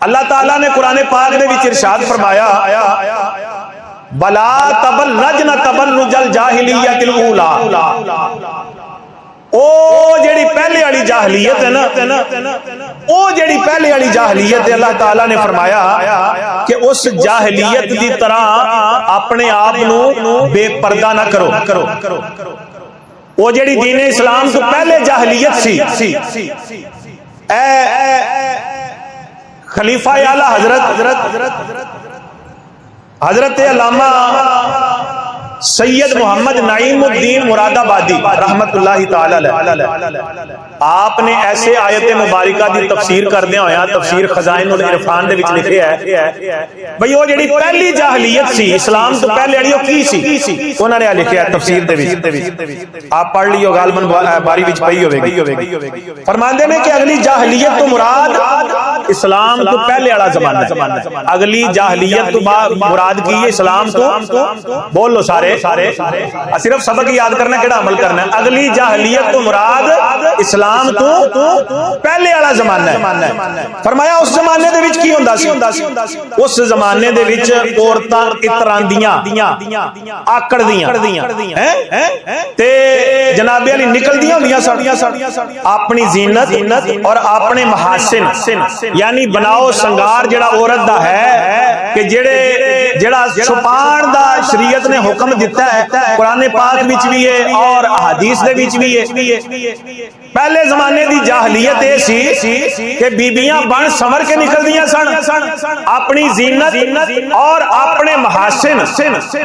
अल्लाह ताला ने कुरान पाक दे विच इरशाद फरमाया बला तबल्लजना तबल्लुजल जाहिलियतिल ऊला। ओ जेड़ी पहले वाली जाहलियत है ना, ओ जेड़ी पहले वाली जाहलियत है, अल्लाह ताला ने फरमाया कि उस जाहलियत की तरह अपने आप नू बेपर्दा ना करो। वो जेड़ी दीन इस्लाम तो पहले जाहलियत सी, खलीफा आला हजरत अल्लामा सैयद मोहम्मद नईमुद्दीन मुरादाबादी रहमतुल्लाहि ताला अलैह आपने ऐसे आयत मुबारका दी तफसीर करदे होया तफसीर खजाइनुल इरफान दे विच लिखिया है भाई वो जेड़ी पहली जाहलियत सी इस्लाम तो पहले वाली की सी, उन्होंने लिखिया तफसीर दे विच, आप पढ़ लियो गालबन बारी विच पई होवेगी। फरमांदे ने कि अगली जाहलियत तो मुराद इस्लाम तो पहले वाला जमाना, अगली जाहलियत तो मुराद की है इस्लाम तो, बोल लो सारे सिर्फ सबक याद करना केड़ा अमल करना है। अगली जाहलियत तो मुराद इस्लाम तो पहले वाला जमाना है। फरमाया उस जमाने दे विच की हुंदा सी, उस जमाने दे विच औरतां इतरांदियां आकड़दियां हैं ते जनाबे अली निकलदियां हुंदियां सन अपनी जीनत और अपने महासिन यानी बनाओ संगार जेड़ा औरत दा है कि जेड़ा छुपाण दा शरीयत ने हुक्म दिता है, कुरान पाक विच भी है और हदीस दे विच भी है। पहले जमाने दी जाहलियत ये सी कि बीबियां बन संवर के निकलदियां सन अपनी जीनत और अपने महासिन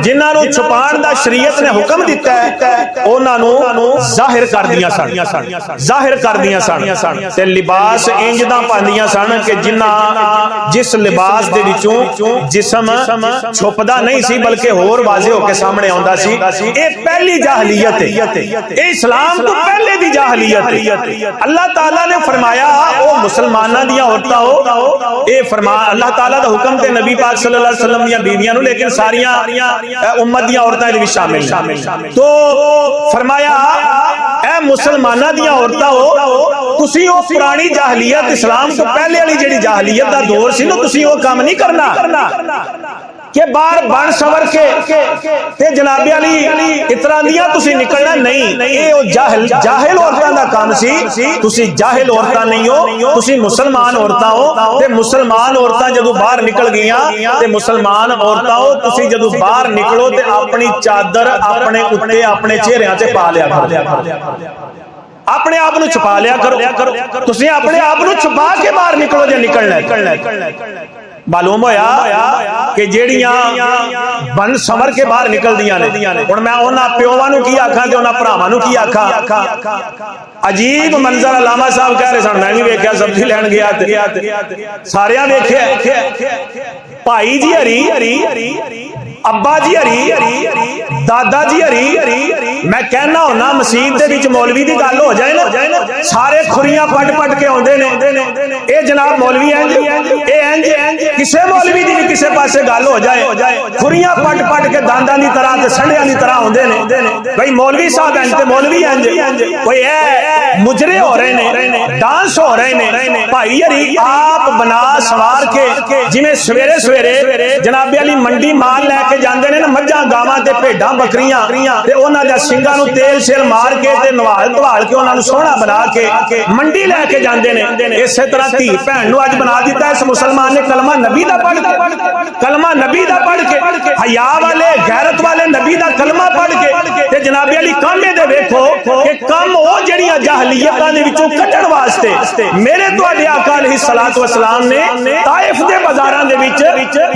जिन्हां नूं छुपाण दा शरीयत ने हुक्म दिता है उन्हां नूं जाहिर करदियां सन ते लिबास इंज दा पांदियां सन कि जिस लिबास दे विचों जिस्म छुपदा नहीं सी बल्कि होर वाज़े होके सामने आउंदा सी। ये पहली जाहलियत है, ये इस्लाम तो पहले दी जाहलियत है। अल्लाह ताला ने फरमाया ओ मुसलमानां दी औरतां हो, ए फरमा अल्लाह ताला दा हुक्म ते नबी पाक सल्लल्लाहु अलैहि वसल्लम दी बीवियां नु, लेकिन सारियां उम्मत दी औरतां इहदे विच शामिल। तो फरमाया ए मुसलमानां दी औरतां हो, तुसी ओ पुरानी जाहलियत इस्लाम तो पहले वाली जेड़ी जाहलियत दा दौर सी ना, तुसी ओ काम नहीं करना कि बार बन सवर के ते जनाबे अली इतरांदियां तुसी निकलना नहीं। ये ओ जाहिल औरतां दा काम सी, तुसी जाहिल औरतां नहीं हो, तुसी मुसलमान औरतां हो। ते मुसलमान औरतां जदों बाहर निकल गईयां ते मुसलमान औरतां हो, तुसी जदों बाहर निकलो ते अपनी चादर अपने उत्ते अपने चेहरिਆਂ ते पा लिया करो, अपने आप नूं छुपा लिया करो। तुसी अपने आप नूं छुपा के बाहर निकलो जे निकलना। मालूम होया कि जेड़ियां बन संवर के बाहर निकलदियां ने, हुण मैं उन्हां प्योवां नूं की आखां ते उन्हां भरावां नूं की आखां। अजीब मंजर अलामा साहब कह रहे सन, मैं भी वेख्या सब्जी लैण गया ते सारियां वेख्या भाई जी हरी, अब्बा जी हरी, दादा जी हरी। मैं कहना होना मसीत दे विच मौलवी दी गल हो जाए ना, सारे खुरियां पट के आउंदे ने, ए जनाब मौलवी इंज किसे मौलवी दी भी किसे पासे गल हो जाए खुरियां पट के दांदां दी तरह ते संडियां दी तरह आउंदे ने। भाई मौलवी साहब इंज ते मौलवी इंज, कोई ए मुजरे हो रहे ने, डांस हो रहे ने। भाई हरी आप बना सवार के जिवें सवेरे सवेरे जनाबे अली मंडी माल लैके जांदे ने ना, मझां गावां ते भेडां बकरियां ते उन्हां दे सिंगां नूं तेल शेल मार के ते नवाल धवाल के उन्हां नूं सोहना बना के मंडी लैके जांदे ने। इसे तरह धी भैन नूं अज बना दिता इस मुसलमान ने कलमा नबी दा पढ़ के हया वाले गैरत वाले नबी दा कलमा पढ़ के ते जनाबे अली कामे दे वेखो कि कम ओ जड़ियां जाहलियतां दे विचों कढण वास्ते मेरे तुहाडे आका अलैहिस्सलातु वस्सलाम ने ताइफ दे बाजारां दे विच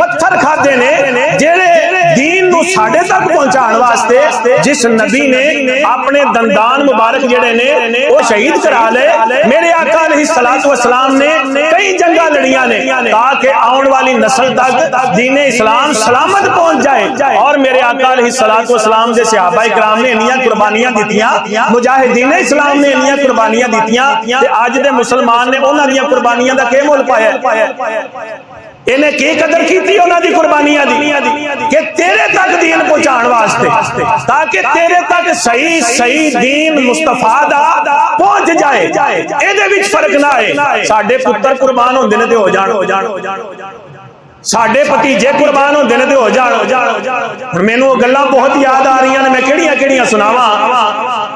पत्थर खादे ने, जेड़े दीन नूं साडे तक पहुंचाण वास्ते जिस नबी ने अपने दंदान मुबारक जेड़े ने वो शहीद करा ले। मेरे आका अलैहिस्सलातु वस्सलाम ने कई जंगां लड़ियां ने ताकि आउण वाली नस्ल तक दीन इस्लाम सलामत पहुंच जाए। और मेरे आका अलैहिस्सलातु वस्सलाम दे सहाबा इकराम ने इन्नियां कुर्बानियां दित्तियां, मुजाहिदीन इस्लाम ने इन्नियां कुर्बानियां दित्तियां ते अज दे मुसलमान ने उन्हां दीयां कुर्बानियां दा के मुल पाया। इन्हें की कदर की उन्होंने कुर्बानियां दी कि तेरे तक दीन पहुंचाने वास्ते, ताकि तेरे तक सही सही दीन मुस्तफा दा पहुंच जाए। इहदे विच फर्क ना आए। साडे पुत्र कुर्बान होंदे ने ते हो जाण, साडे भतीजे कुर्बान होंदे ने ते हो जाण। हुण मैनूं गल्लां बहुत याद आ रही ने, मैं किहड़ियां सुनावां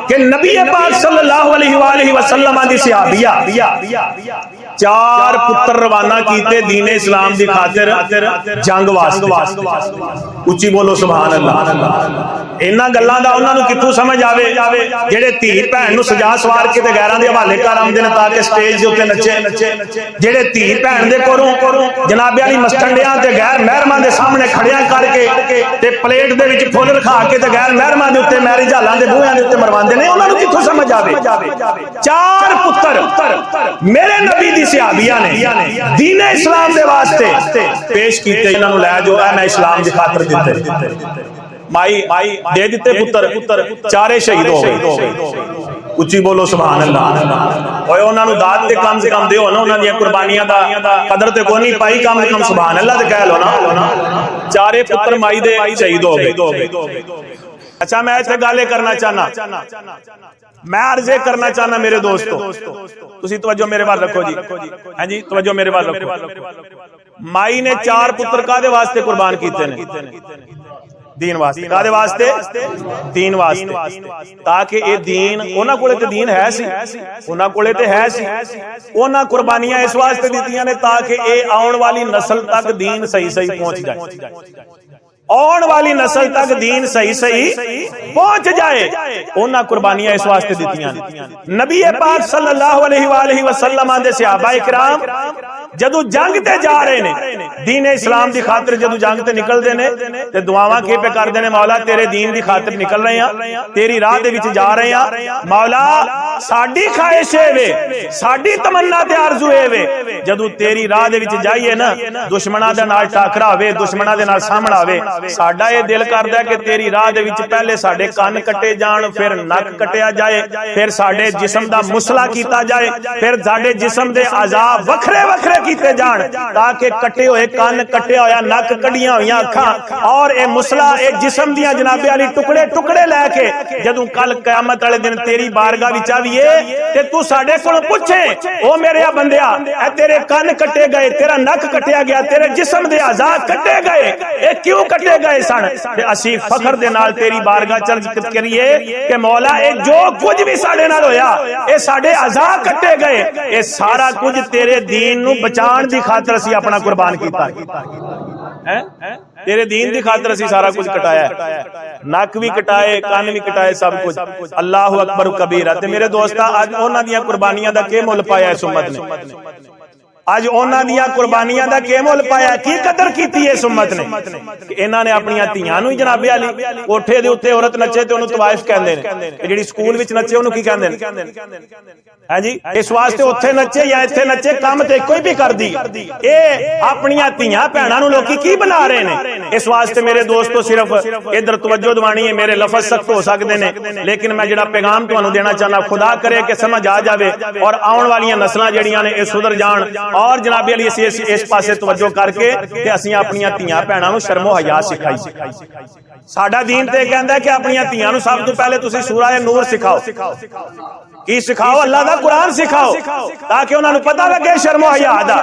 कि नबी पाक सल्लल्लाहु अलैहि वसल्लम दी सहाबिया 4 पुत्र रवाना कीते दीने इस्लाम दी खातिर जंग वास्ते। उच्ची बोलो सुभान अल्लाह। इन्हां गल्लां दा उन्हां नूं कित्थों समझ आवे जेड़े धी भैन नूं सजा सवार के ते गैरां दे हवाले कर आउंदे ने ताकि स्टेज दे उत्ते नचे, जेड़े धी भैन दे कोलों जनाबे वाली मस्टंडियां ते गैर महरमां दे सामने खड़ियां करके ते प्लेट दे विच फुल रखा के ते गैर महरमां दे उत्ते मैरिज हालां दे बूहियां दे उत्ते मरवांदे ने, उन्हां नूं कित्थों समझ आवे। 4 पुत्र मेरे नबी दी सहाबिया ने दीने इस्लाम दे वास्ते पेश कीते, इन्हां नूं लै जो मैं इस्लाम दी खातिर दित्ते। माई दे दिते पुत्र, चारे शहीद हो गए। उच्ची बोलो सुभान अल्लाह। ओए उन्हां नूं दात ते कम से कम दिओ ना, उन्हां दी कुर्बानियां दा कदर ते कोई नहीं पाई, कम से कम सुभान अल्लाह ते कह लो ना। चारे पुत्र माई दे शहीद हो गए। अच्छा मैं इत्थे गल करना चाहना, मैं अर्जे करना चाहना मेरे दोस्तों, तुसी तवज्जो मेरे वाल रखो जी। हां जी तवज्जो मेरे वाल रखो। माई ने 4 पुत्र कादे वास्ते कुर्बान कीते ने? दीन वास्ते। कादे वास्ते? दीन वास्ते। ताकि ये दीन उन्हां कोले ते दीन है सी, उन्हां कोले ते है सी, उन्हां कुर्बानियां इस वास्ते दित्तियां ने ताकि ये आउण वाली नस्ल तक दीन सही सही पहुंच जाए, आने वाली नस्ल तक दीन सही सही पहुंच जाए। उन्हां कुर्बानियां इस वास्ते दित्तियां। नबी पाक सल्लल्लाहु अलैहि वसल्लम दे सहाबा इकराम जदों जंग ते जा रहे ने दीन इस्लाम दी खातिर, जदों जंग ते निकलदे ने ते दुआवां की पे करदे ने, मौला तेरे दीन दी खातिर निकल रहे हैं, तेरी राह दे विच जा रहे हैं, मौला साडी ख्वाहिश है वे, साडी तमन्ना ते आरज़ू है वे, जदों तेरी राह दे विच जाइए ना दुश्मनां दे नाल टाकरा होवे, दुश्मनां दे नाल सामना होवे, साडा ये दिल करदा है कि तेरी राह दे विच पहले साडे कान कटे जाण, फिर नक कटिया जाए, फिर साडे जिस्म दा मुसला कीता जाए, फिर साडे जिस्म दे अज़ाब वखरे वखरे कीते जाण, ताकि कटे होए कान, कटिया होया नक, कड़ियां होईयां अखां और ए मुसला ए जिस्म दियां जनाबे वाली टुकड़े टुकड़े लैके जदों कल कयामत वाले दिन तेरी बारगाह विच आवीए ते तू साडे कोलों पुछे, ओ मेरे बंदिया ए तेरे कान कटे गए, तेरा नक कटिया गया, तेरे जिस्म दे अज़ाब कटे गए, ए क्यों कटे गए सन? ते असीं फखर दे नाल तेरी बारगाह चल करिए कि मौला ए जो कुछ भी साडे नाल होया ए साडे अज़ाब कटे गए, ए सारा कुछ तेरे दीन नूं बचाण दी खातिर असीं अपना कुर्बान कीता है, तेरे दीन दी खातिर असीं सारा कुछ कटाया, नक भी कटाए, कान भी कटाए, सब कुछ। अल्लाहु अकबर कबीरा। ते मेरे दोस्ता अज उन्हां दियां कुर्बानियां दा के मुल पाया इस उम्मत ने? अज उन्हां दियां कुर्बानियां दा के मुल पाया, की कदर कीती इस उम्मत ने? इन्हां ने अपनी धीआं नूं जनाबे वाली कोठे दे उत्ते औरत नचे ते ओनूं तवाइफ कहंदे ने, जेहड़ी स्कूल विच नचे ओनूं की कहंदे ने? हां जी इस वास्ते उत्थे नचे या इत्थे नचे, काम ते कोई भी कर दी। ए अपनी धीआं भैणां नूं लोकी की बना रहे ने? इस वास्ते मेरे दोस्तों सिर्फ इधर तवज्जो दवानी है, मेरे लफज सख्त हो सकदे ने, लेकिन मैं जिहड़ा पैगाम तुहानूं देना चाहना, खुदा करे कि समझ आ जावे और आउण वालियां नस्लां जिहड़ियां ने इह सुधर जाण और जनाबे अली इस पासे तवज्जो करके ते असीं अपनी धीआं भैणां नूं शर्मो हया सिखाई। साडा दीन ते कहंदा है कि अपनी धीआं नूं सब तो पहले तुसीं सूरह नूर सिखाओ। की सिखाओ? अल्लाह दा कुरान सिखाओ, ताकि उन्हां नूं पता लगे शर्मो हया दा।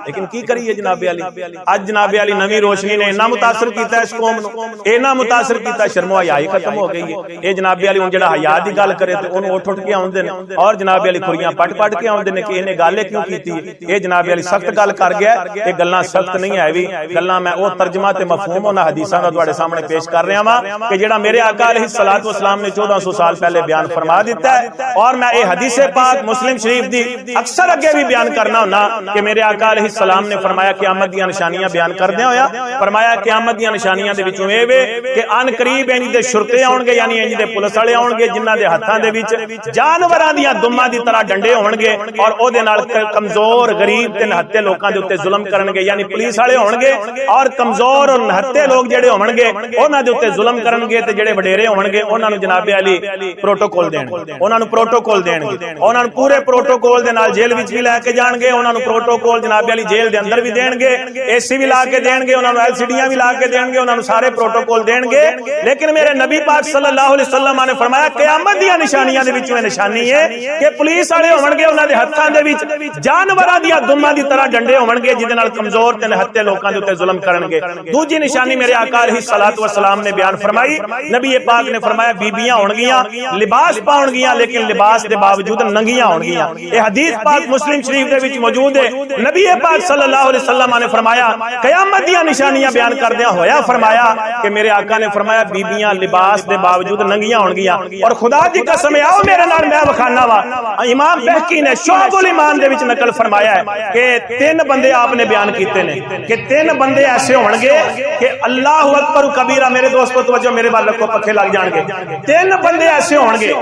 लेकिन की करिए जनाबे अली, अज जनाबे अली नवीं रोशनी ने इन्ना मुतासर कीता इस कौम नूं, इन्ना मुतासर कीता शर्मो हया ही खत्म हो गई है। ये जनाबे अली हुण जिहड़ा हया दी गल करे ते ओनूं उठ के आउंदे ने और जनाबे अली खुरियां पट के आउंदे ने कि इहने गल क्यों कीती। ये जनाबे अली सख्त गल कर गया, ये गल्लां सख्त नहीं है भी गल्लां, मैं वो तर्जमा ते मफहूम उन्हां हदीसां दा तुहाडे सामने पेश कर रहा वां कि जिहड़ा मेरे आका अलैहिस्सलातु वस्सलाम ने 1400 साल पहले बयान फरमा दिता है। और मैं ये हदीस पाक मुस्लिम शरीफ दी अक्सर अगे भी बयान करना होना कि मेरे आका अलैहिस्सलाम ने फरमाया क़यामत दी निशानियां बयान करदे होया फरमाया क़यामत दी निशानियां दे विचों एह वे कि अन करीब इंज दे शुरते आउणगे, यानी इंज दे पुलिस वाले आउणगे जिन्हां दे हत्थां दे विच जानवरां दियां दुम्मां दी तरह डंडे होणगे और ओहदे नाल कमजोर गरीब ते नहत्ते लोकां दे उत्ते जुल्म करनगे, यानी पुलिस वाले होणगे और कमजोर और नहत्ते लोग जिहड़े होणगे उन्हां दे उत्ते जुल्म करनगे ते जिहड़े वडेरे होणगे उन्हां नूं जनाबे अली प्रोटोकॉल देणगे, उन्हां नूं प्रोटोकॉल प्रोटोकॉल देणगे, उन्होंने पूरे प्रोटोकॉल दे नाल जेल विच भी लैके जाणगे, उन्होंने प्रोटोकॉल जनाब वाली जेल दे अंदर भी देणगे, एसी भी ला के देणगे, उन्होंने एलसीडियां भी ला के देणगे, उन्होंने सारे प्रोटोकॉल देणगे। लेकिन मेरे नबी पाक सल्लल्लाहु अलैहि वसल्लम ने फरमाया क़यामत दी निशानियां दे विचों निशानी है कि पुलिस वाले होणगे, उन्हां दे हत्थां दे विच जानवरां दी दुम्मां दी तरह डंडे होणगे, जिहदे नाल कमजोर ते निहत्थे लोकां दे उत्ते जुल्म करनगे। दूजी निशानी मेरे आका अलैहिस्सलातु वस्सलाम ने बयान फरमाई, नबी पाक ने फरमाया बीबियां होणगियां, लिबास पाउणगियां, लेकिन लिबास दे बावजूद नंगियां होणगियां। ये हदीस पाक मुस्लिम शरीफ दे विच मौजूद है। नबी पाक सल्लल्लाहु अलैहि वसल्लम ने फरमाया, क़यामत दी निशानियां बयान करदियां होया फरमाया कि मेरे आका ने फरमाया बीबियां लिबास दे बावजूद नंगियां होणगियां। और खुदा दी कसम है, आओ मेरे नाल मैं वखाना वा, इमाम बहकी ने शुअबुल ईमान दे विच नकल फरमाया है कि 3 बंदे आपने बयान कीते ने कि 3 बंदे ऐसे होणगे कि अल्लाहु अकबर कबीरा। मेरे दोस्तों तवज्जो, मेरे वाल रखो, पखे लग जाणगे। 3 बंदे ऐसे होणगे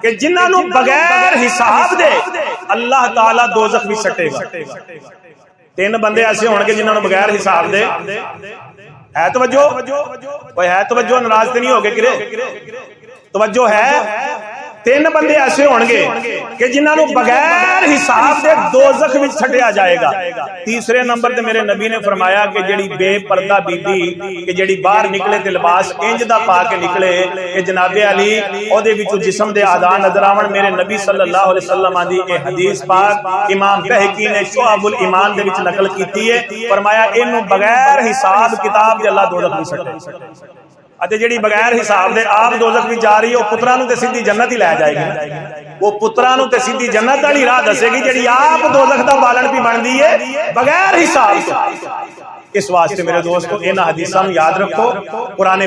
कि जिन्हां नूं बगैर हिसाब दे अल्लाह ताला दोज़ख विच सट्टेगा। 3 बंदे ऐसे होणगे जिन्हां नूं बगैर हिसाब दे, है तवज्जो, कोई है तवज्जो, नाराज ते नहीं हो गए किरे, तवज्जो है। 3 बंदे ऐसे होणगे कि जिन्हां नूं बगैर हिसाब दे दोज़ख विच छड्डिया जाएगा। तीसरे नंबर ते मेरे नबी ने फरमाया कि जेड़ी बेपर्दा बीबी कि जेड़ी बाहर निकले ते लिबास इंज दा पा के निकले कि जनाबे अली ओदे विचों जिस्म दे आज़ा नजर आवन। मेरे नबी सल्लल्लाहु अलैहि वसल्लम दी ये हदीस पाक इमाम बहकी ने शुअबुल ईमान दे विच नकल कीती है। फरमाया इनू बगैर हिसाब किताब दे अल्लाह दोज़ख विच सट्टे, अते जेड़ी बगैर हिसाब दे आप दोज़ख विच जा रही है, पुत्रां नूं ते सीधी जन्नत ही लै जाएगी। वो पुत्रां नूं ते सीधी जन्नत वाली राह दसेगी, जेड़ी आप दोज़ख दा बालन भी बनदी है बगैर हिसाब तो। इस वास्ते मेरे दोस्तों इन्हां हदीसां नूं याद रखो। कुरान